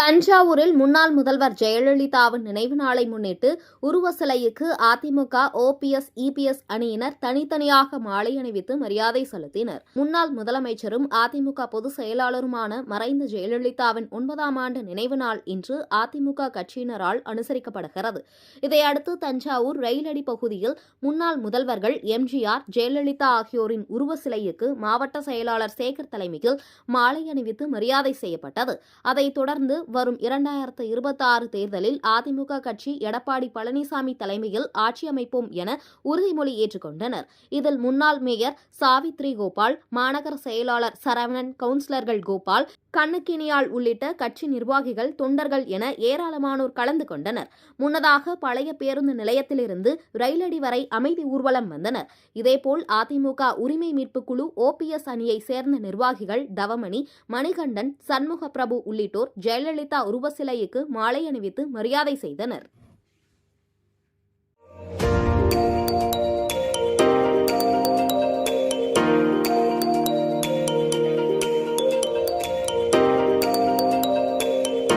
தஞ்சாவூரில் முன்னாள் முதல்வர் ஜெயலலிதாவின் நினைவு நாளை முன்னிட்டு உருவ சிலைக்கு அதிமுக, ஓபிஎஸ், இபிஎஸ் அணியினர் தனித்தனியாக மாலை அணிவித்து மரியாதை செலுத்தினர். முன்னாள் முதலமைச்சரும் அதிமுக பொதுச் செயலாளருமான மறைந்த ஜெயலலிதாவின் 9ஆம் ஆண்டு நினைவு நாள் இன்று அதிமுக கட்சியினரால் அனுசரிக்கப்படுகிறது. இதையடுத்து தஞ்சாவூர் ரயிலடி பகுதியில் முன்னாள் முதல்வர்கள் எம்ஜிஆர், ஜெயலலிதா ஆகியோரின் உருவ சிலைக்கு மாவட்ட செயலாளர் சேகர் தலைமையில் மாலை அணிவித்து மரியாதை செய்யப்பட்டது. அதைத் தொடர்ந்து வரும் 2026 தேர்தலில் அதிமுக கட்சி எடப்பாடி பழனிசாமி தலைமையில் ஆட்சி அமைப்போம் என உறுதிமொழி ஏற்றுக்கொண்டனர். இதில் முன்னாள் மேயர் சாவித்ரி கோபால், மாநகர செயலாளர் சரவணன், கவுன்சிலர்கள் கோபால், கண்ணுக்கினியாள் உள்ளிட்ட கட்சி நிர்வாகிகள், தொண்டர்கள் என ஏராளமானோர் கலந்து கொண்டனர். முன்னதாக பழைய பேருந்து நிலையத்திலிருந்து ரயிலடி வரை அமைதி ஊர்வலம் வந்தனர். இதேபோல் அதிமுக உரிமை மீட்பு குழு, ஓபிஎஸ் அணியை சேர்ந்த நிர்வாகிகள் தவமணி, மணிகண்டன், சண்முக பிரபு உள்ளிட்டோர் ஜெயலலிதா உருவ சிலைக்கு மாலை அணிவித்து மரியாதை செய்தனர்.